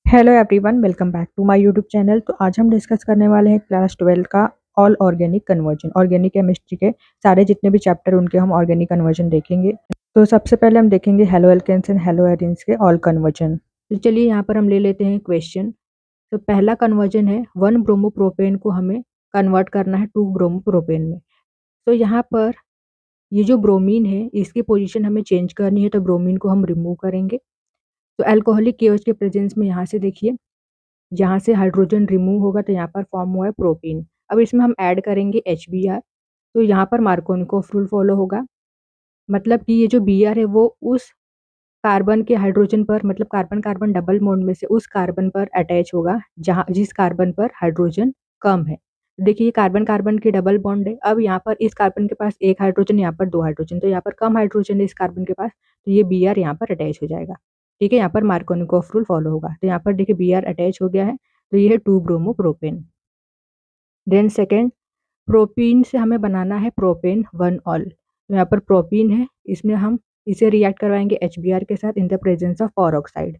Hello everyone, welcome back to my YouTube channel. तो आज हम डिस्कस करने वाले हैं क्लास 12 का all organic conversion. Organic chemistry के सारे जितने भी चैप्टर उनके हम ऑर्गेनिक कन्वर्जन देखेंगे। तो सबसे पहले हम देखेंगे haloalkanes and haloarenes के ऑल कन्वर्जन। तो चलिए यहाँ पर हम ले लेते हैं क्वेश्चन। तो पहला कन्वर्जन है 1 ब्रोमोप्रोपेन को हमें कन्वर्ट करना है 2 ब्रोमोप्रोपेन में। तो यहाँ पर ये जो ब्रोमीन है इसकी पोजीशन हमें चेंज करनी है, तो ब्रोमीन को हम रिमूव करेंगे। तो अल्कोहलिक केओएच के प्रेजेंस में यहाँ से देखिए, यहाँ से हाइड्रोजन रिमूव होगा तो यहाँ पर फॉर्म हुआ है प्रोटीन। अब इसमें हम ऐड करेंगे HBr। तो यहाँ पर मार्कोनिकोफ रूल फॉलो होगा, मतलब कि ये जो Br है वो उस कार्बन के हाइड्रोजन पर, मतलब कार्बन कार्बन डबल बॉन्ड में से उस कार्बन पर अटैच होगा जहाँ जिस कार्बन पर हाइड्रोजन कम है। देखिए ये कार्बन कार्बन की डबल बॉन्ड है। अब यहाँ पर इस कार्बन के पास एक हाइड्रोजन, यहाँ पर 2 हाइड्रोजन, तो यहाँ पर कम हाइड्रोजन है इस कार्बन के पास, तो ये Br यहाँ पर अटैच हो जाएगा। ठीक है, यहाँ पर मार्कोनिकोफ रूल फॉलो होगा। तो यहाँ पर देखिए Br अटैच हो गया है, तो ये है 2 ब्रोमोप्रोपेन। देन सेकेंड, प्रोपीन से हमें बनाना है प्रोपेन 1 ऑल। तो यहाँ पर प्रोपीन है, इसमें हम इसे रिएक्ट करवाएंगे HBr के साथ in the presence of oxide.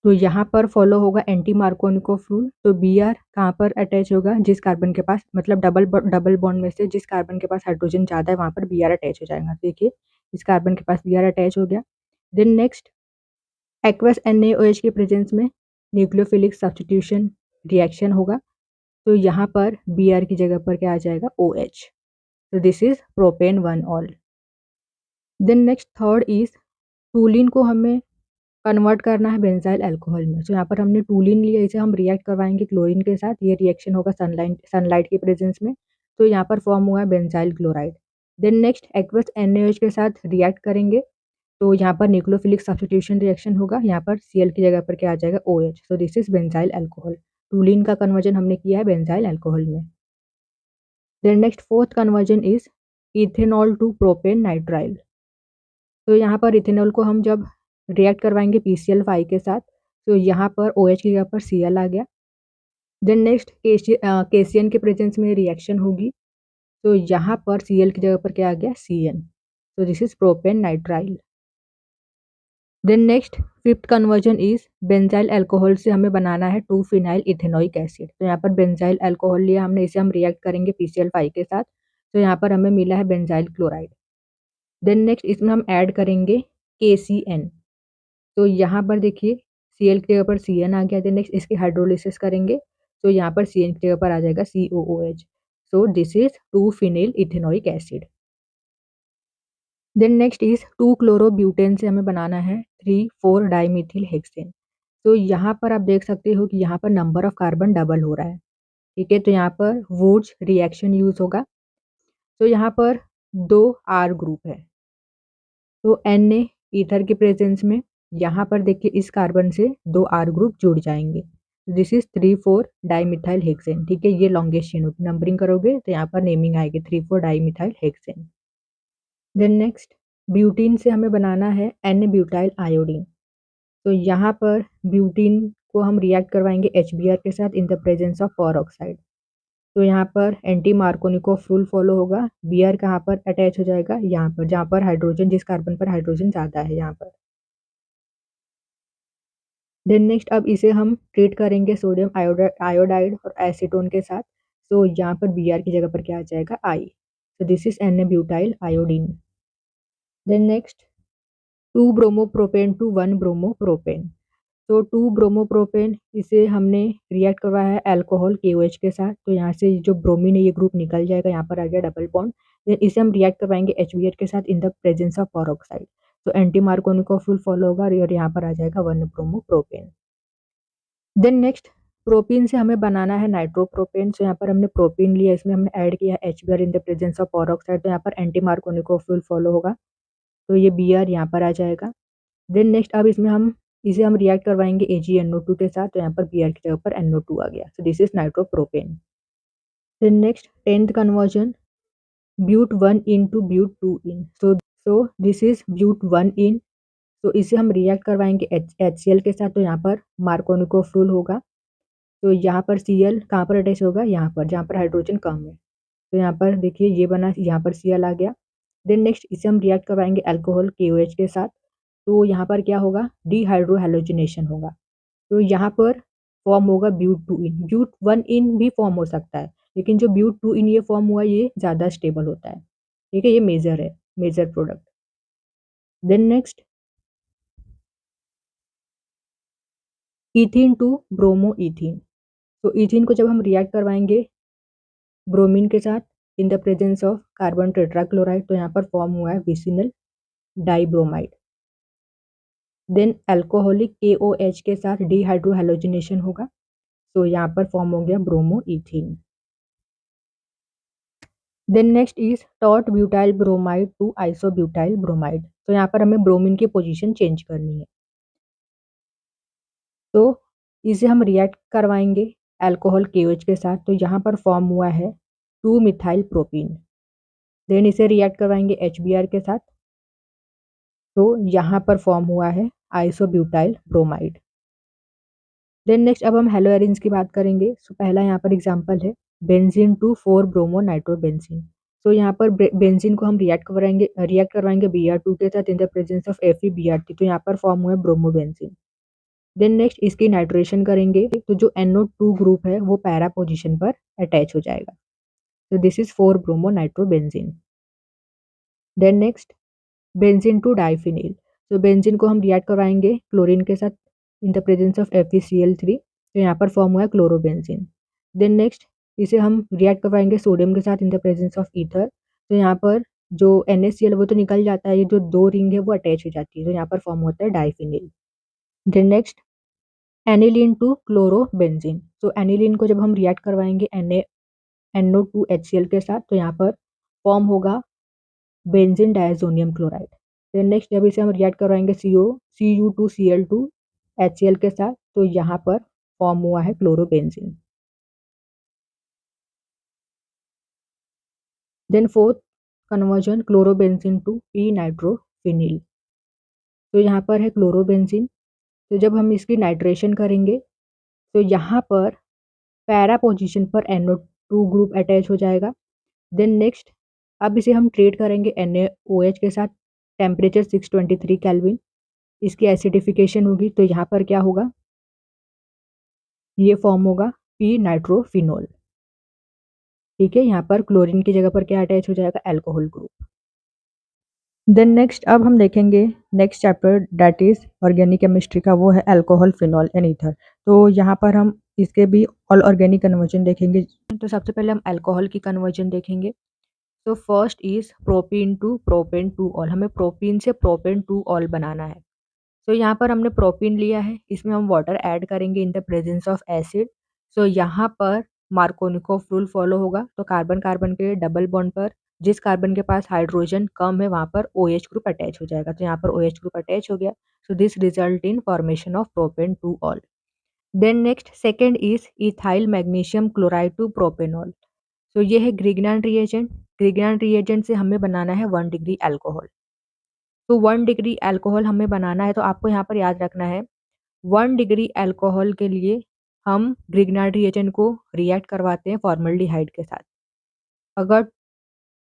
तो यहाँ पर फॉलो होगा एंटी मार्कोनिकोफ रूल। तो Br कहाँ पर अटैच होगा, जिस कार्बन के पास, मतलब डबल बॉन्ड में से जिस कार्बन के पास हाइड्रोजन ज़्यादा है वहाँ पर Br अटैच हो जाएगा। देखिए इस कार्बन के पास Br अटैच हो गया। देन नेक्स्ट, एक्वस NaOH के प्रेजेंस में न्यूक्लियोफिलिक सब्स्टिट्यूशन रिएक्शन होगा। तो यहाँ पर Br की जगह पर क्या आ जाएगा, OH। तो this is propane 1 ol. Then next third is, toluene को हमें कन्वर्ट करना है बेंजाइल अल्कोहल में। तो यहाँ पर हमने टूलिन लिया, इसे हम रिएक्ट करवाएंगे क्लोरीन के साथ। ये रिएक्शन होगा सनलाइट के प्रेजेंस में। तो यहाँ पर फॉर्म हुआ है benzyl chloride. Then next aqueous NaOH के साथ रिएक्ट करेंगे, तो यहाँ पर न्यूक्लियोफिलिक सब्स्टिट्यूशन रिएक्शन होगा। यहाँ पर Cl की जगह पर क्या आ जाएगा, OH। So this is benzyl alcohol. Toluene का कन्वर्जन हमने किया है बेंजाइल अल्कोहल में। Then next fourth conversion is ethanol to propane nitrile. तो यहाँ पर इथेनॉल को हम जब रिएक्ट करवाएंगे PCl5 के साथ, तो यहाँ पर OH की जगह पर Cl आ गया। देन नेक्स्ट केसियन के प्रेजेंस में रिएक्शन होगी, तो यहाँ पर Cl की जगह पर क्या आ गया, Cn। तो this is propanenitrile. Then next fifth conversion is benzyl alcohol से हमें बनाना है 2 फिनाइल इथेनोइक एसिड। तो यहाँ पर बेंजाइल अल्कोहल लिया हमने, इसे हम रिएक्ट करेंगे PCl5 के साथ। तो यहाँ पर हमें मिला है बेंजाइल क्लोराइड। देन नेक्स्ट इसमें हम ऐड करेंगे KCN। तो यहाँ पर देखिए Cl की जगह पर Cn आ गया। देन नेक्स्ट इसकी हाइड्रोलिसिस करेंगे, तो यहाँ पर Cn की जगह पर आ जाएगा COOH। So this is 2 phenyl ethanoic acid. Then next is 2 chlorobutane से हमें बनाना है 3,4 डाइमिथिल हेक्सेन। तो यहाँ पर आप देख सकते हो कि यहाँ पर नंबर ऑफ कार्बन डबल हो रहा है। ठीक है, तो यहाँ पर वुड्स रिएक्शन यूज होगा। तो यहाँ पर 2 R ग्रुप है, तो Na ईथर के प्रेजेंस में यहाँ पर देखिए इस कार्बन से 2 R ग्रुप जुड़ जाएंगे। This is 3,4 dimethyl hexane. ठीक है, ये लॉन्गेस्ट चेन होगी, नंबरिंग करोगे तो यहाँ पर नेमिंग आएगी 3,4 dimethyl hexane. Then next, butene से हमें बनाना है N-ब्यूटाइल आयोडीन। तो यहाँ पर ब्यूटीन को हम रिएक्ट करवाएंगे HBr के साथ in the presence of oxide. तो यहाँ पर एंटी मार्कोनिकोफ रूल फॉलो होगा। Br कहाँ पर अटैच हो जाएगा, यहाँ पर जहाँ पर हाइड्रोजन, जिस कार्बन पर हाइड्रोजन ज़्यादा है यहाँ पर। देन नेक्स्ट, अब इसे हम ट्रीट करेंगे सोडियम आयोडाइड और एसीटोन के साथ। तो यहाँ पर Br की जगह पर क्या आ जाएगा, I। तो this is n butyl iodine. Then next, 2 bromopropane to 1 bromopropane. तो 2 ब्रोमोप्रोपेन, इसे हमने रिएक्ट करवाया है अल्कोहल KOH के साथ। तो यहाँ से जो ब्रोमीन है ये ग्रुप निकल जाएगा, यहाँ पर आ गया डबल बॉन्ड। देन इसे हम रिएक्ट करवाएंगे HBr के साथ in the presence of oxide. तो एंटी मार्कोनिकोफ रूल फॉलो होगा और यहाँ पर आ जाएगा 1 ब्रोमोप्रोपेन। देन नेक्स्ट, प्रोपीन से हमें बनाना है नाइट्रोप्रोपेन। तो यहाँ पर हमने प्रोपीन लिया, इसमें हमने ऐड किया HBr in the presence of oxide. तो यहाँ पर एंटी मार्कोनिकोफ रूल फॉलो होगा, तो ये Br यहाँ पर आ जाएगा। देन नेक्स्ट, अब इसमें हम इसे हम रिएक्ट करवाएंगे AgNO2 के साथ। तो यहाँ पर Br की जगह पर NO2 आ गया। So this is nitropropane. Then next 10th conversion, but 1 yne to but 2 yne. So this is but 1 yne. तो इसे हम रिएक्ट करवाएंगे HCl के साथ। तो यहाँ पर मार्कोनिकोफ रूल होगा। तो यहाँ पर Cl कहाँ पर अटैच होगा, यहाँ पर जहाँ पर हाइड्रोजन कम है। तो यहाँ पर देखिए ये बना, यहाँ पर Cl आ गया। देन नेक्स्ट इसे हम रिएक्ट करवाएंगे अल्कोहल KOH के साथ। तो यहाँ पर क्या होगा, डिहाइड्रो हैलोजिनेशन होगा। तो यहाँ पर फॉर्म होगा but two in. ब्यूट one in भी फॉर्म हो सकता है, लेकिन जो ब्यूट टू इन ये फॉर्म हुआ ये ज़्यादा स्टेबल होता है। ठीक है, ये मेजर है, major product. Then next ethene to bromoethene. तो इथीन को जब हम रिएक्ट करवाएंगे ब्रोमीन के साथ in the presence of carbon tetrachloride, तो यहाँ पर फॉर्म हुआ है vicinal dibromide. Then alcoholic KOH के साथ डिहाइड्रोहेलोजिनेशन होगा, तो यहाँ पर फॉर्म हो गया bromoethene. Then next is टॉट butyl bromide to isobutyl bromide. तो यहाँ पर हमें ब्रोमीन की पोजीशन चेंज करनी है, तो इसे हम रिएक्ट करवाएंगे अल्कोहल KOH के साथ, तो यहाँ पर फॉर्म हुआ है 2 मिथाइल प्रोपीन। देन इसे रिएक्ट करवाएंगे HBr के साथ, तो यहाँ पर फॉर्म हुआ है आइसोब्यूटाइल ब्रोमाइड। देन नेक्स्ट अब हम हेलोएरिन्स की बात करेंगे। सो पहला यहाँ पर एग्जांपल है बेंजीन टू 4 ब्रोमो नाइट्रोबेंजीन। तो यहाँ पर बेंजीन को हम रिएक्ट करवाएंगे Br2 के साथ in the presence of FeBr3, तो यहाँ पर फॉर्म हुआ है ब्रोमोबेंजीन। देन नेक्स्ट इसकी नाइट्रेशन करेंगे, तो जो NO2 ग्रुप है वो पैरा पोजीशन पर अटैच हो जाएगा, तो this is 4 bromo nitrobenzene. Then next benzene to diphenyl. तो बेंजीन को हम रिएक्ट करवाएंगे क्लोरीन के साथ in the presence of FeCl3, तो यहाँ पर फॉर्म हुआ है क्लोरोबेंजीन। देन नेक्स्ट इसे हम रिएक्ट करवाएंगे सोडियम के साथ in the presence of ether, तो यहाँ पर जो NaCl वो तो निकल जाता है, ये जो दो रिंग है वो अटैच हो जाती है, तो यहाँ पर फॉर्म होता है diphenyl. Then next aniline to chlorobenzene. तो एनिलीन को जब हम रिएक्ट करवाएंगे NO2HCl के साथ, तो यहाँ पर फॉर्म होगा benzene diazonium chloride. Then next जब इसे हम रिएक्ट करवाएंगे Cu2Cl2HCl के साथ, तो यहाँ पर फॉर्म हुआ है chlorobenzene. Then fourth conversion chlorobenzene to p nitrophenyl. तो यहाँ पर है क्लोरोबेंजीन, तो जब हम इसकी नाइट्रेशन करेंगे तो यहाँ पर पैरा पोजीशन पर NO2 ग्रुप अटैच हो जाएगा। देन नेक्स्ट अब इसे हम ट्रीट करेंगे NaOH के साथ, टेम्परेचर 623 केल्विन, इसकी एसिडिफिकेशन होगी, तो यहाँ पर क्या होगा, ये फॉर्म होगा पी नाइट्रोफिनोल। ठीक है, यहाँ पर क्लोरीन की जगह पर क्या अटैच हो जाएगा, अल्कोहल ग्रुप। देन नेक्स्ट अब हम देखेंगे next chapter that is organic chemistry का, वो है अल्कोहल फिनॉल एंड ईथर। तो यहाँ पर हम इसके भी ऑल ऑर्गेनिक कन्वर्जन देखेंगे। तो सबसे पहले हम अल्कोहल की कन्वर्जन देखेंगे। तो first is propene to propane two ol. हमें प्रोपीन से प्रोपेन टू ऑल बनाना है। तो यहाँ पर हमने प्रोपीन लिया है, इसमें हम वाटर ऐड करेंगे in the presence of acid. So यहाँ पर मार्कोनिकोफ रूल फॉलो होगा, तो कार्बन कार्बन के डबल बॉन्ड पर जिस कार्बन के पास हाइड्रोजन कम है वहाँ पर OH ग्रुप अटैच हो जाएगा, तो यहाँ पर OH ग्रुप अटैच हो गया। So this result in formation of propane two ol. Then next second is ethyl magnesium chloride to propanol. तो ये है ग्रिग्नान रिएजेंट। ग्रिग्नान रिएजेंट से हमें बनाना है 1 डिग्री अल्कोहल। तो 1 डिग्री अल्कोहल हमें बनाना है, तो आपको यहाँ पर याद रखना है 1 डिग्री अल्कोहल के लिए हम ग्रिग्नार्ड रिएजेंट को रिएक्ट करवाते हैं फॉर्मल्डिहाइड के साथ। अगर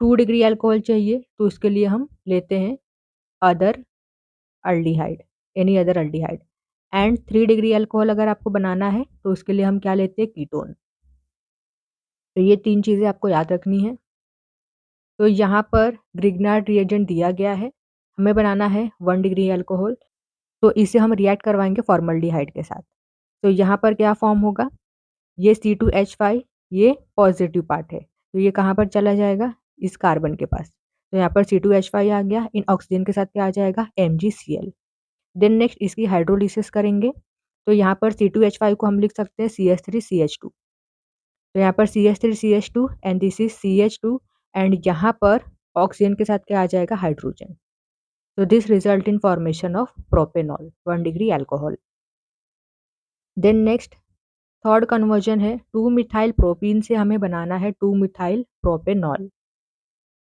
2 डिग्री अल्कोहल चाहिए तो उसके लिए हम लेते हैं other aldehyde, any other aldehyde. And 3 degree alcohol अगर आपको बनाना है तो उसके लिए हम क्या लेते हैं, कीटोन। तो ये 3 चीज़ें आपको याद रखनी है। तो यहाँ पर ग्रिग्नार्ड रिएजेंट दिया गया है, हमें बनाना है 1 डिग्री अल्कोहल, तो इसे हम रिएक्ट करवाएंगे फॉर्मल्डिहाइड के साथ। तो यहाँ पर क्या फॉर्म होगा, ये C2H5 ये पॉजिटिव पार्ट है, तो ये कहाँ पर चला जाएगा, इस कार्बन के पास। तो यहाँ पर C2H5 आ गया, इन ऑक्सीजन के साथ क्या आ जाएगा, MgCl। देन नेक्स्ट इसकी हाइड्रोलिसिस करेंगे, तो यहाँ पर C2H5 को हम लिख सकते हैं CH3CH2। तो यहाँ पर CH3CH2 and this is CH2, and यहाँ पर ऑक्सीजन के साथ क्या आ जाएगा, हाइड्रोजन। तो this result in formation of propanol 1 degree alcohol. Then next third conversion है 2 मिथाइल प्रोपीन से हमें बनाना है 2 मिथाइल प्रोपेनॉल।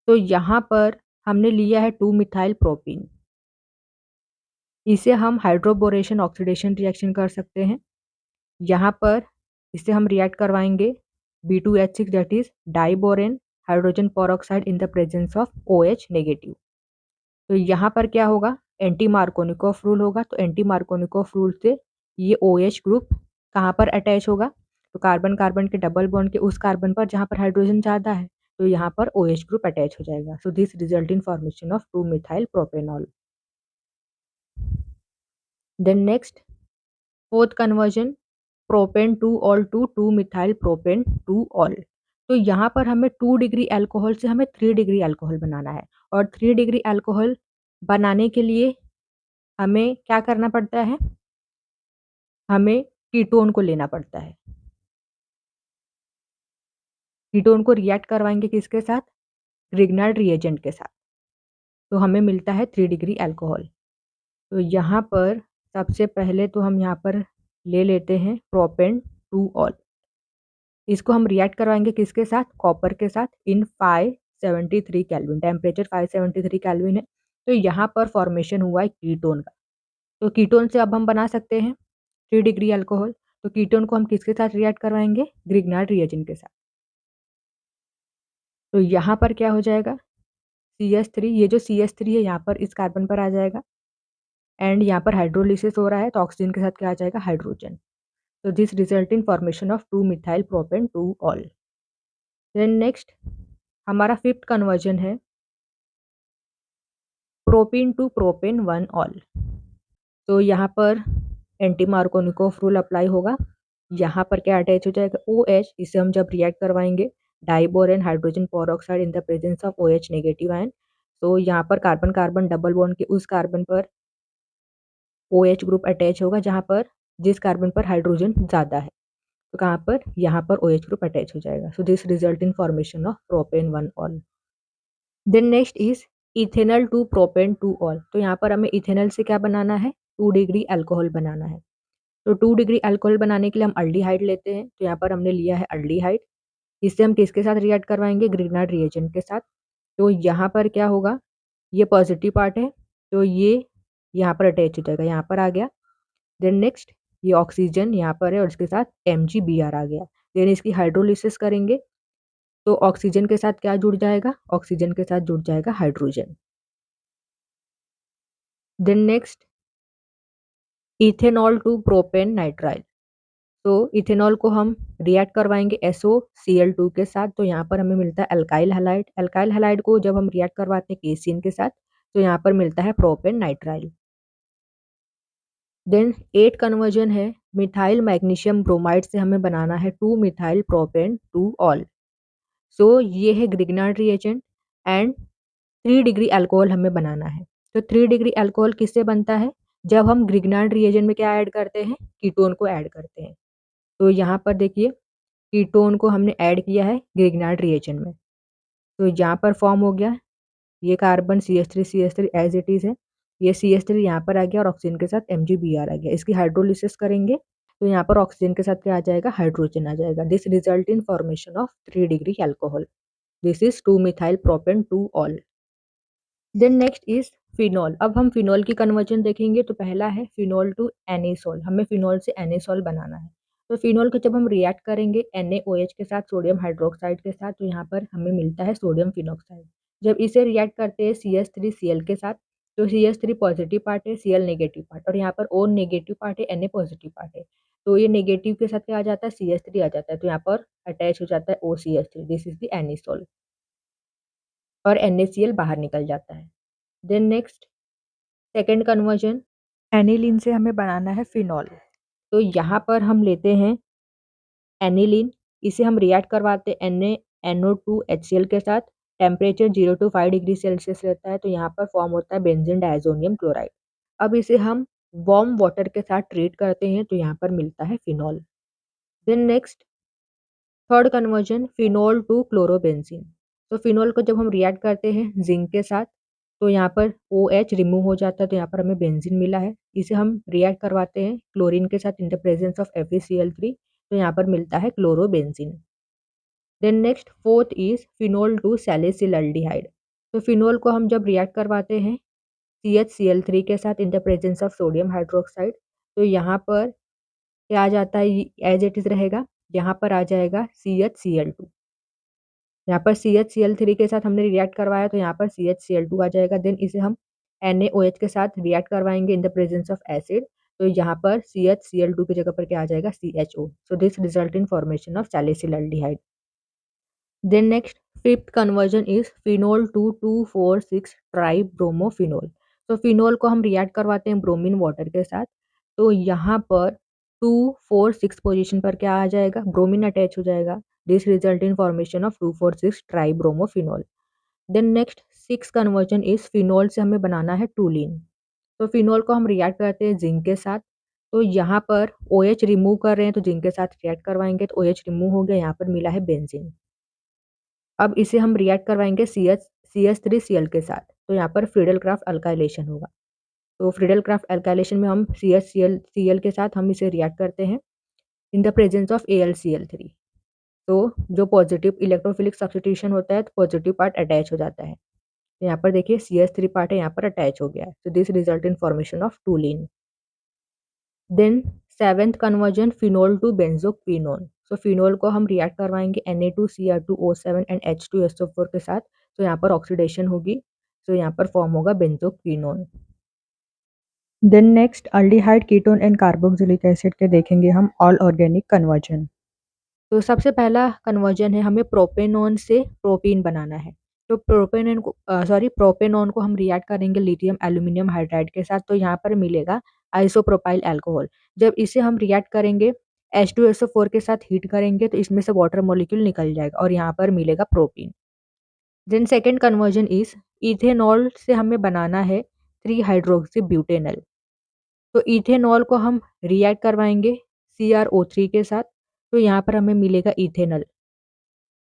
तो यहाँ पर हमने लिया है 2 मिथाइल प्रोपीन, इसे हम हाइड्रोबोरेशन ऑक्सीडेशन रिएक्शन कर सकते हैं। यहाँ पर इसे हम रिएक्ट करवाएंगे B2H6 that is diborane hydrogen peroxide in the presence of OH negative. तो यहाँ पर क्या होगा, एंटी मार्कोनिकोफ रूल होगा, तो एंटी मार्कोनिकोफ रूल से ये OH ग्रुप कहाँ पर अटैच होगा, तो कार्बन कार्बन के डबल बॉन्ड के उस कार्बन पर जहाँ पर हाइड्रोजन ज़्यादा है, तो यहाँ पर OH ग्रुप अटैच हो जाएगा। So this result in formation of 2 methyl propanol. Then next, fourth conversion, propane two ol to 2 methyl propane two ol. तो यहाँ पर हमें 2 डिग्री अल्कोहल से हमें 3 डिग्री अल्कोहल बनाना है, और 3 डिग्री अल्कोहल बनाने के लिए हमें क्या करना पड़ता है, हमें कीटोन को लेना पड़ता है। कीटोन को रिएक्ट करवाएंगे किसके साथ, ग्रिग्नार्ड रिएजेंट के साथ, तो हमें मिलता है 3 डिग्री अल्कोहल। तो यहाँ पर सबसे पहले तो हम यहाँ पर ले लेते हैं प्रोपेन टू ऑल। इसको हम रिएक्ट करवाएंगे किसके साथ, कॉपर के साथ, इन 573 केल्विन, टेम्परेचर 573 केल्विन है। तो यहाँ पर फॉर्मेशन हुआ है कीटोन का। तो कीटोन से अब हम बना सकते हैं 3 डिग्री अल्कोहल। तो कीटोन को हम किसके साथ रिएक्ट करवाएंगे, ग्रिग्नार्ड रिएजेंट के साथ। तो यहाँ पर क्या हो जाएगा, CH3, ये जो CH3 है यहाँ पर इस कार्बन पर आ जाएगा, एंड यहाँ पर हाइड्रोलिसिस हो रहा है, तो ऑक्सीजन के साथ क्या आ जाएगा, हाइड्रोजन। तो this result in formation of 2 methyl propane two ol. Then next हमारा फिफ्थ कन्वर्जन है प्रोपीन टू प्रोपेन 1 ऑल। तो यहाँ पर एंटी मार्कोनिकोव रूल अप्लाई होगा। यहाँ पर क्या अटैच हो जाएगा, OH, इसे हम जब रिएक्ट करवाएंगे diborane hydrogen peroxide in the presence of OH negative ion. तो यहाँ पर कार्बन कार्बन डबल बॉन्ड के उस कार्बन पर OH ग्रुप अटैच होगा जहाँ पर जिस कार्बन पर हाइड्रोजन ज़्यादा है। तो कहाँ पर, यहाँ पर OH ग्रुप अटैच हो जाएगा। So this result in formation of propane 1 ol. Then next is ethanol to propane two ol. तो यहाँ पर हमें इथेनॉल से क्या बनाना है, 2 डिग्री अल्कोहल बनाना है। तो 2 डिग्री अल्कोहल बनाने के लिए हम अल्डिहाइड लेते हैं। तो यहाँ पर हमने लिया है अल्डिहाइड। इससे हम किसके साथ रिएक्ट करवाएंगे, ग्रिग्नार्ड रिएजेंट के साथ। तो यहाँ पर क्या होगा, ये पॉजिटिव पार्ट है, तो ये यहाँ पर अटैच हो जाएगा, यहाँ पर आ गया। देन नेक्स्ट ये ऑक्सीजन यहाँ पर है और इसके साथ MgBr आ गया। देन इसकी हाइड्रोलिसिस करेंगे तो ऑक्सीजन के साथ क्या जुड़ जाएगा, ऑक्सीजन के साथ जुड़ जाएगा hydrogen. Then next ethanol to propane nitrile. तो इथेनॉल को हम रिएक्ट करवाएंगे SOCl2 के साथ। तो यहाँ पर हमें मिलता है अल्काइल हैलाइड। अल्काइल हैलाइड को जब हम रिएक्ट करवाते हैं केसीन के साथ, तो यहाँ पर मिलता है प्रोपेन नाइट्राइल। देन 8 कन्वर्जन है मिथाइल मैग्नीशियम ब्रोमाइड से हमें बनाना है 2 मिथाइल प्रोपेन टू ऑल। सो ये है Grignard reagent, and 3 degree alcohol हमें बनाना है। तो 3 डिग्री अल्कोहल किससे बनता है, जब हम ग्रिग्नार्ड रिएजेंट में क्या ऐड करते हैं, कीटोन को ऐड करते हैं। तो यहाँ पर देखिए कीटोन को हमने ऐड किया है ग्रिग्नार्ड रिएजेंट में, तो यहाँ पर फॉर्म हो गया ये carbon CH3 as it is है। ये CH3 यहाँ पर आ गया और ऑक्सीजन के साथ MgBr आ गया। इसकी हाइड्रोलिसिस करेंगे तो यहाँ पर ऑक्सीजन के साथ क्या आ जाएगा, हाइड्रोजन आ जाएगा। This result in formation of 3 degree alcohol. This is 2 methyl propane two ol. Then next is phenol. अब हम फिनॉल की कन्वर्जन देखेंगे। तो पहला है फिनॉल टू एनिसोल। हमें फिनॉल से एनिसोल बनाना है। तो फिनॉल को जब हम रिएक्ट करेंगे NaOH के साथ, सोडियम हाइड्रोक्साइड के साथ, तो यहाँ पर हमें मिलता है सोडियम फिनॉक्साइड। जब इसे रिएक्ट करते हैं CH3Cl के साथ, तो CH3 पॉजिटिव पार्ट है, Cl नेगेटिव पार्ट, और यहाँ पर O नेगेटिव पार्ट है, Na पॉजिटिव पार्ट है। तो ये नेगेटिव के साथ क्या आ जाता है, CH3 आ जाता है, तो यहाँ पर अटैच हो जाता है OCH3। This is the anisole, और NaCl बाहर निकल जाता है। Then next second conversion, aniline से हमें बनाना है फिनॉल। तो यहाँ पर हम लेते हैं एनिलीन, इसे हम रिएक्ट करवाते हैं NaNO2HCl के साथ। टेम्परेचर 0 to 5 डिग्री सेल्सियस रहता है। तो यहाँ पर फॉर्म होता है बेंजीन डायजोनियम क्लोराइड। अब इसे हम वार्म वाटर के साथ ट्रीट करते हैं, तो यहाँ पर मिलता है phenol. Then next third conversion, phenol to chlorobenzene. तो फिनॉल को जब हम रिएक्ट करते हैं जिंक के साथ, तो यहाँ पर OH रिमूव हो जाता है, तो यहाँ पर हमें बेंजीन मिला है। इसे हम रिएक्ट करवाते हैं क्लोरीन के साथ in the presence of FeCl3, तो यहाँ पर मिलता है chlorobenzene. Then next fourth is phenol to salicylaldehyde. तो फिनॉल को हम जब रिएक्ट करवाते हैं CHCl3 के साथ in the presence of sodium hydroxide, तो यहाँ पर क्या आ जाता है, एज इट इज रहेगा। यहाँ पर आ जाएगा CHCl2। यहाँ पर CHCl3 के साथ हमने रिएक्ट करवाया, तो यहाँ पर CHCl2 आ जाएगा। देन इसे हम NaOH के साथ रिएक्ट करवाएंगे इन द प्रेजेंस ऑफ एसिड, तो यहाँ पर CH Cl2 की जगह पर क्या आ जाएगा CHO। So this result in formation of salicylaldehyde. Then next fifth conversion is phenol to 2,4,6 try bromophenol. तो फिनोल को हम रिएक्ट करवाते हैं ब्रोमीन वाटर के साथ। तो यहाँ पर 2,4,6 पोजीशन पर क्या आ जाएगा ब्रोमीन अटैच हो जाएगा। This result in formation of 2,4,6 try bromophenol. Then next six conversion is phenol से हमें बनाना है टूलिन। तो फिनोल को हम रिएक्ट करते हैं जिंक के साथ। तो यहाँ पर OH रिमूव कर रहे हैं तो जिंक के साथ रिएक्ट करवाएंगे तो OH रिमूव हो गया, यहाँ पर मिला है बेंजीन। अब इसे हम रिएक्ट करवाएंगे CH3Cl के साथ। तो यहाँ पर फ्रीडल क्राफ्ट अल्काइलेशन होगा। तो फ्रीडल क्राफ्ट अल्काइलेशन में हम CH Cl के साथ हम इसे रिएक्ट करते हैं इन द प्रेजेंस ऑफ AlCl3। तो जो पॉजिटिव इलेक्ट्रोफिलिक सब्स्टिट्यूशन होता है तो पॉजिटिव पार्ट अटैच हो जाता है। तो यहाँ पर देखिए CH3 पार्ट है यहाँ पर अटैच हो गया है। तो this result in formation of toluene. Then seventh conversion phenol to benzoquinone. So phenol को हम रिएक्ट करवाएंगे Na2Cr2O7 एंड H2SO4 के साथ। तो यहाँ पर ऑक्सीडेशन होगी। तो यहाँ पर फॉर्म होगा benzoquinone. Then next aldehyde ketone and carboxylic acid के देखेंगे हम ऑल ऑर्गेनिक कन्वर्जन। तो सबसे पहला कन्वर्जन है हमें प्रोपेनॉन से प्रोपीन बनाना है। तो प्रोपेनॉन को हम रिएक्ट करेंगे लिथियम एल्यूमिनियम हाइड्राइड के साथ। तो यहाँ पर मिलेगा आइसोप्रोपाइल अल्कोहल। जब इसे हम रिएक्ट करेंगे H2SO4 के साथ हीट करेंगे तो इसमें से वाटर मॉलिक्यूल निकल जाएगा और यहाँ पर मिलेगा propene. Then second conversion is ethanol से हमें बनाना है 3 हाइड्रोक्सी ब्यूटेनल। तो इथेनॉल को हम रिएक्ट करवाएंगे CrO3 के साथ। तो यहाँ पर हमें मिलेगा इथेनल।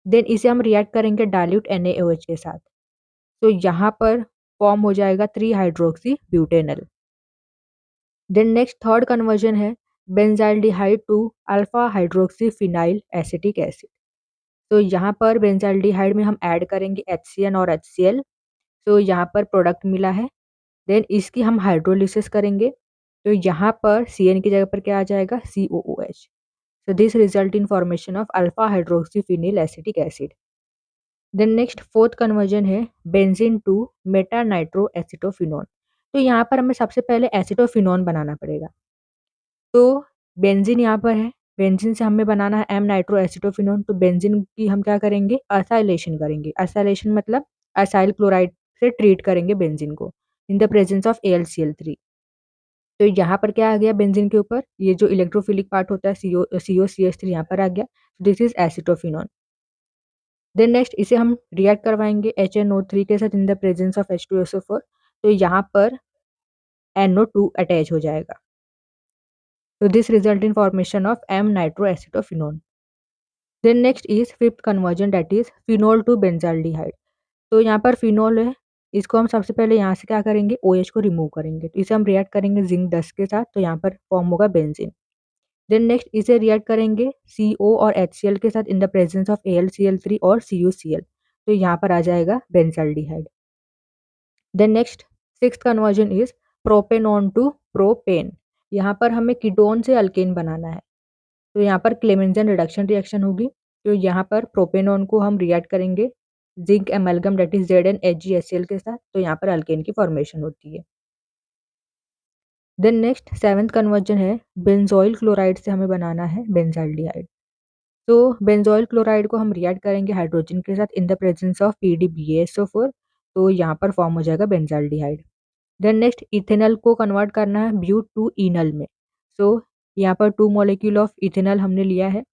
देन इसे हम रिएक्ट करेंगे डाइल्यूट NaOH के साथ। तो यहाँ पर फॉर्म हो जाएगा 3 hydroxy butanal. Then next third conversion है benzaldehyde to alpha hydroxy phenyl acetic acid. तो यहाँ पर बेंजाइल्डिहाइड में हम ऐड करेंगे HCN और HCl। तो यहाँ पर प्रोडक्ट मिला है। देन इसकी हम हाइड्रोलिसिस करेंगे। तो यहाँ पर CN की जगह पर क्या आ जाएगा COOH। So this result in formation of alpha hydroxyphenyl acetic acid. Then next fourth conversion है benzene to meta nitro acetophenone. तो यहाँ पर हमें सबसे पहले एसिटोफिनोन बनाना पड़ेगा। तो बेंजीन यहाँ पर है, बेंजीन से हमें बनाना है एम नाइट्रो एसिटोफिनोन। तो बेंजीन की हम क्या करेंगे असाइलेशन करेंगे। असाइलेशन मतलब असाइल क्लोराइड से ट्रीट करेंगे बेंजीन को इन द प्रेजेंस ऑफ AlCl3। तो यहाँ पर क्या आ गया बेंजीन के ऊपर ये जो इलेक्ट्रोफिलिक पार्ट होता है COCH3 यहाँ पर आ गया। This is acetophenone. Then next इसे हम रिएक्ट करवाएंगे HNO3 के साथ in the presence of H2SO4। तो यहाँ पर NO2 अटैच हो जाएगा। तो this result in formation of M nitro acetophenone. Then next is fifth conversion that is phenol to benzaldehyde. तो यहाँ पर फिनोल है, इसको हम सबसे पहले यहाँ से क्या करेंगे OH को रिमूव करेंगे। तो इसे हम रिएक्ट करेंगे जिंक 10 के साथ। तो यहाँ पर फॉर्म होगा बेंजीन। देन नेक्स्ट इसे रिएक्ट करेंगे CO और HCl के साथ in the presence of AlCl3 और CuCl। तो यहाँ पर आ जाएगा benzaldehyde. Then next sixth conversion is propanone to propane. यहाँ पर हमें कीटोन से अल्केन बनाना है। तो यहाँ पर क्लेमेंजन रिडक्शन रिएक्शन होगी। तो यहाँ पर प्रोपेनॉन को हम रिएक्ट करेंगे zinc amalgam that is ZnHgHcl के साथ। तो यहाँ पर अल्केन की फॉर्मेशन होती है। देन नेक्स्ट सेवेंथ कन्वर्जन है बेंजोइल क्लोराइड से हमें बनाना है बेंजाल्डिहाइड। तो बेंजोइल क्लोराइड को हम रिएक्ट करेंगे हाइड्रोजन के साथ in the presence of PdBaSO4। तो यहाँ पर फॉर्म हो जाएगा बेंजाल्डिहाइड। देन नेक्स्ट इथेनॉल को कन्वर्ट करना है ब्यूट टू इनल में। सो यहाँ पर 2 मॉलिक्यूल ऑफ इथेनॉल हमने लिया है।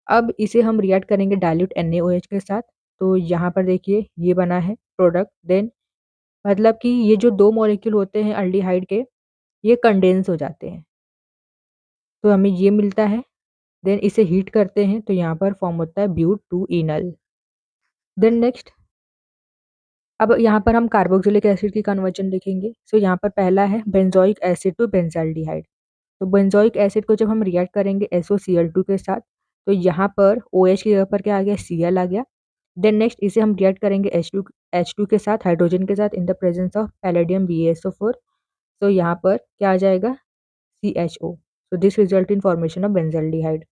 अब इसे हम रिएक्ट करेंगे डाइल्यूट NaOH के साथ। तो यहाँ पर देखिए ये बना है प्रोडक्ट। देन मतलब कि ये जो 2 मॉलिक्यूल होते हैं अल्डिहाइड के ये कंडेंस हो जाते हैं। तो हमें ये मिलता है। देन इसे हीट करते हैं तो यहाँ पर फॉर्म होता है ब्यूट टू इनल। देन नेक्स्ट अब यहाँ पर हम कार्बोक्सिलिक एसिड की कन्वर्जन देखेंगे। सो यहाँ पर पहला है बेंजोइक एसिड टू बेंजाल्डिहाइड। तो बेंजोइक एसिड को जब हम रिएक्ट करेंगे SOCl2 के साथ। तो यहाँ पर OH की जगह पर क्या आ गया Cl आ गया। देन नेक्स्ट इसे हम रिएक्ट करेंगे H2 के साथ हाइड्रोजन के साथ in the presence of palladium BaSO4। तो यहाँ पर क्या आ जाएगा CHO। So this result in formation of benzaldehyde.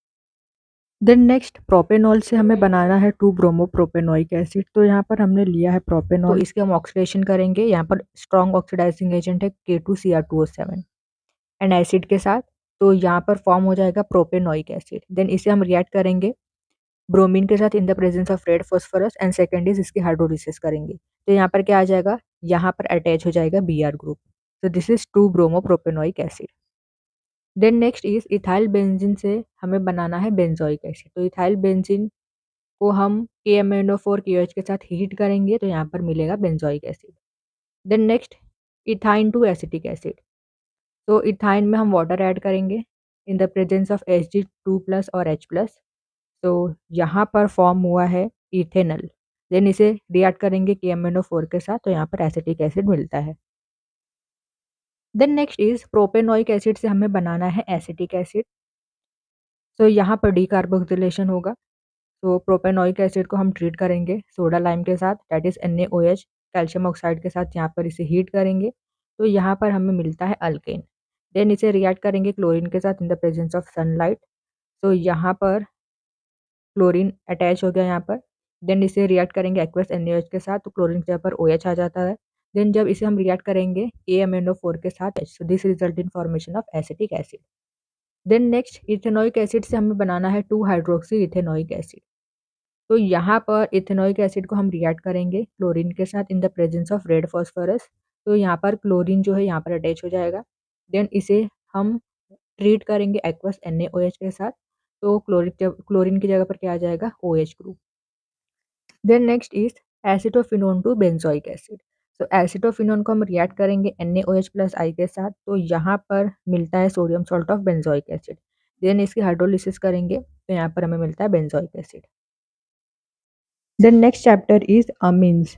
Then next propanol से हमें बनाना है 2 ब्रोमोप्रोपेनोइक एसिड। तो यहाँ पर हमने लिया है प्रोपेनॉल। तो इसके हम ऑक्सीडेशन करेंगे। यहाँ पर स्ट्रॉन्ग ऑक्सीडाइजिंग एजेंट है K2Cr2O7 एन एसिड के साथ, तो यहाँ पर फॉर्म हो जाएगा प्रोपेनोइक एसिड। देन इसे हम रिएक्ट करेंगे ब्रोमीन के साथ in the presence of red phosphorus and second is इसकी हाइड्रोलिसिस करेंगे। तो यहाँ पर क्या आ जाएगा, यहाँ पर अटैच हो जाएगा Br ग्रुप। तो this is 2 bromo propanoic acid. Then next is ethyl benzene से हमें बनाना है बेंजोइक एसिड। तो इथाइल बेंजीन को हम KMnO4 KOH के साथ हीट करेंगे, तो यहाँ पर मिलेगा benzoic acid. Then next ethyne to acetic acid. तो इथाइन में हम वाटर ऐड करेंगे in the presence of Hg2+ और H+। तो यहाँ पर फॉर्म हुआ है इथेनॉल। देन इसे रिएक्ट करेंगे KMnO4 के साथ, तो यहाँ पर एसिटिक एसिड मिलता है। Then next is propanoic acid से हमें बनाना है एसिटिक एसिड। तो यहाँ पर डीकार्बोक्सिलेशन होगा। तो प्रोपेनोइक एसिड को हम ट्रीट करेंगे सोडा लाइम के साथ, that is NaOH calcium oxide के साथ। यहाँ पर इसे हीट करेंगे, तो यहाँ पर हमें मिलता है अल्केन। देन इसे रिएक्ट करेंगे क्लोरीन के साथ in the presence of sunlight. तो यहाँ पर क्लोरीन अटैच हो गया यहाँ पर। देन इसे रिएक्ट करेंगे एक्वस NaOH के साथ, तो क्लोरीन के जगह पर OH आ जाता है। देन जब इसे हम रिएक्ट करेंगे KMnO4 के साथ, so this result in formation of acetic acid. Then next ethanoic acid से हमें बनाना है 2 हाइड्रोक्सी इथेनोइक एसिड। तो यहाँ पर इथेनोइक एसिड को हम रिएक्ट करेंगे क्लोरीन के साथ in the presence of red phosphorus. तो यहाँ पर क्लोरीन जो है यहाँ पर अटैच हो जाएगा। देन इसे हम ट्रीट करेंगे एक्वस NaOH के साथ। तो क्लोरीन की जगह पर क्या आ जाएगा, OH group. Then next is acetophenone to benzoic acid. तो एसिटोफिनोन को हम रिएक्ट करेंगे NaOH+I के साथ। तो यहाँ पर मिलता है sodium salt of benzoic acid. Then इसकी हाइड्रोलिसिस करेंगे, तो यहाँ पर हमें मिलता है benzoic acid. Then next chapter is amines.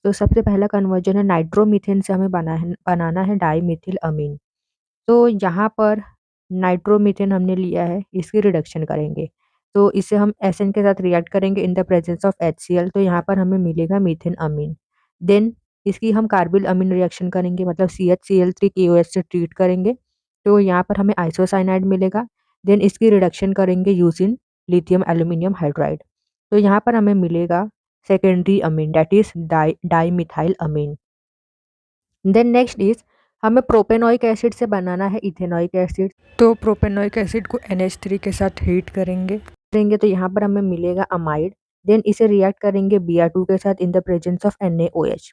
तो सबसे पहला कन्वर्जन है नाइट्रोमीथेन से हमें बनाना है डाईमिथिल अमीन। तो यहाँ पर नाइट्रोमीथेन हमने लिया है, इसकी रिडक्शन करेंगे। तो इसे हम एसएन के साथ रिएक्ट करेंगे in the presence of HCl। तो यहाँ पर हमें मिलेगा मीथेन अमीन। देन इसकी हम कार्बिल अमीन रिएक्शन करेंगे, मतलब CHCl3 KOH से ट्रीट करेंगे। तो यहाँ पर हमें आइसोसाइनाइड मिलेगा। देन इसकी रिडक्शन करेंगे यूजिन लिथियम एल्यूमिनियम हाइड्राइड। तो यहाँ पर हमें मिलेगा secondary amine, that is dimethyl amine. Then next is हमें प्रोपेनोइक एसिड से बनाना है इथेनोइक एसिड। तो प्रोपेनोइक एसिड को NH3 के साथ हीट करेंगे तो यहाँ पर हमें मिलेगा अमाइड। देन इसे रिएक्ट करेंगे Br2 के साथ in the presence of NaOH।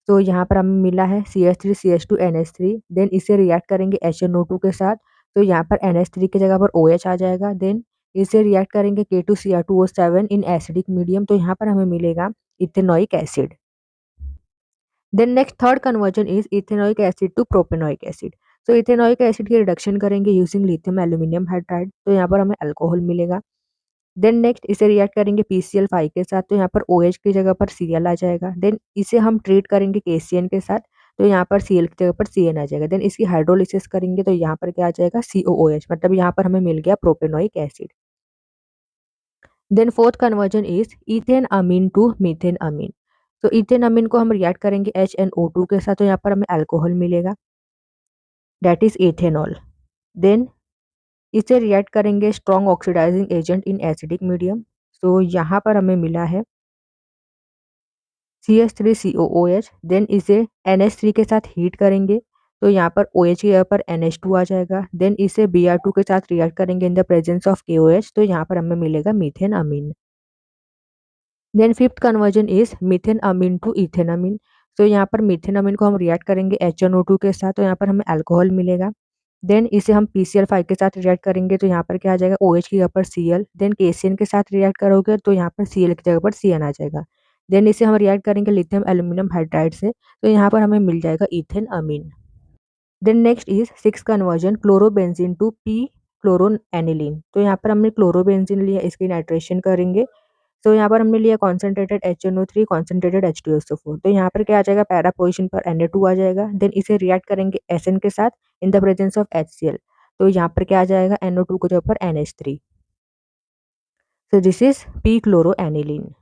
तो यहाँ पर हमें मिला है CH3CH2NH3। देन इसे रिएक्ट करेंगे HNO2 के साथ। तो यहाँ पर NH3 की जगह पर OH आ जाएगा। देन इसे रिएक्ट करेंगे K2Cr2O7 इन एसिडिक मीडियम। तो यहाँ पर हमें मिलेगा ethanoic acid. Then next third conversion is ethanoic acid to propanoic acid. तो इथेनोइक एसिड की रिडक्शन करेंगे यूजिंग लिथियम एल्यूमिनियम हाइड्राइड। तो यहाँ पर हमें अल्कोहल मिलेगा। देन नेक्स्ट इसे रिएक्ट करेंगे PCl5 के साथ। तो यहाँ पर OH की जगह पर Cl आ जाएगा। देन इसे हम ट्रीट करेंगे KCN के साथ। तो यहाँ पर Cl की जगह पर CN आ जाएगा। देन इसकी हाइड्रोलिसिस करेंगे, तो यहाँ पर क्या आ जाएगा, COOH, मतलब यहाँ पर हमें मिल गया propanoic acid. Then fourth conversion is ethane amine to methane amine. तो इथेन अमीन को हम रिएक्ट करेंगे HNO2 के साथ। तो यहाँ पर हमें अल्कोहल मिलेगा, दैट इज एथेनॉल। देन इसे रिएक्ट करेंगे strong oxidising agent in acidic medium. तो यहाँ पर हमें मिला है CH3COOH। देन इसे NH3 के साथ हीट करेंगे, तो यहाँ पर OH की जगह पर NH2 आ जाएगा। देन इसे Br2 के साथ रिएक्ट करेंगे in the presence of KOH। तो यहाँ पर हमें मिलेगा methane amine. Then fifth conversion is methane amine to ethane amine. तो यहाँ पर मीथेन अमीन को हम रिएक्ट करेंगे HNO2 के साथ। तो यहाँ पर हमें अल्कोहल मिलेगा। देन इसे हम PCl5 के साथ रिएक्ट करेंगे, तो यहाँ पर क्या आ जाएगा, OH की जगह पर Cl। देन KCN के साथ रिएक्ट करोगे, तो यहाँ पर Cl की जगह पर CN आ जाएगा। देन इसे हम रिएक्ट करेंगे लिथियम एल्यूमिनियम हाइड्राइड से। तो यहाँ पर हमें मिल जाएगा ethane amine. Then next is six conversion chlorobenzene to p chloroaniline. तो यहाँ पर हमने क्लोरोबेंजीन लिया, इसकी नाइट्रेशन करेंगे। तो यहाँ पर हमने लिया कॉन्सेंट्रेटेड HNO3 कॉन्सेंट्रेटेड H2SO4। तो यहाँ पर क्या आ जाएगा, पैरा पोजीशन पर Na2 आ जाएगा। देन इसे रिएक्ट करेंगे Sn के साथ in the presence of HCl। तो यहाँ पर क्या आ जाएगा, NO2 के ऊपर NH3। So this is p क्लोरोएनिलीन।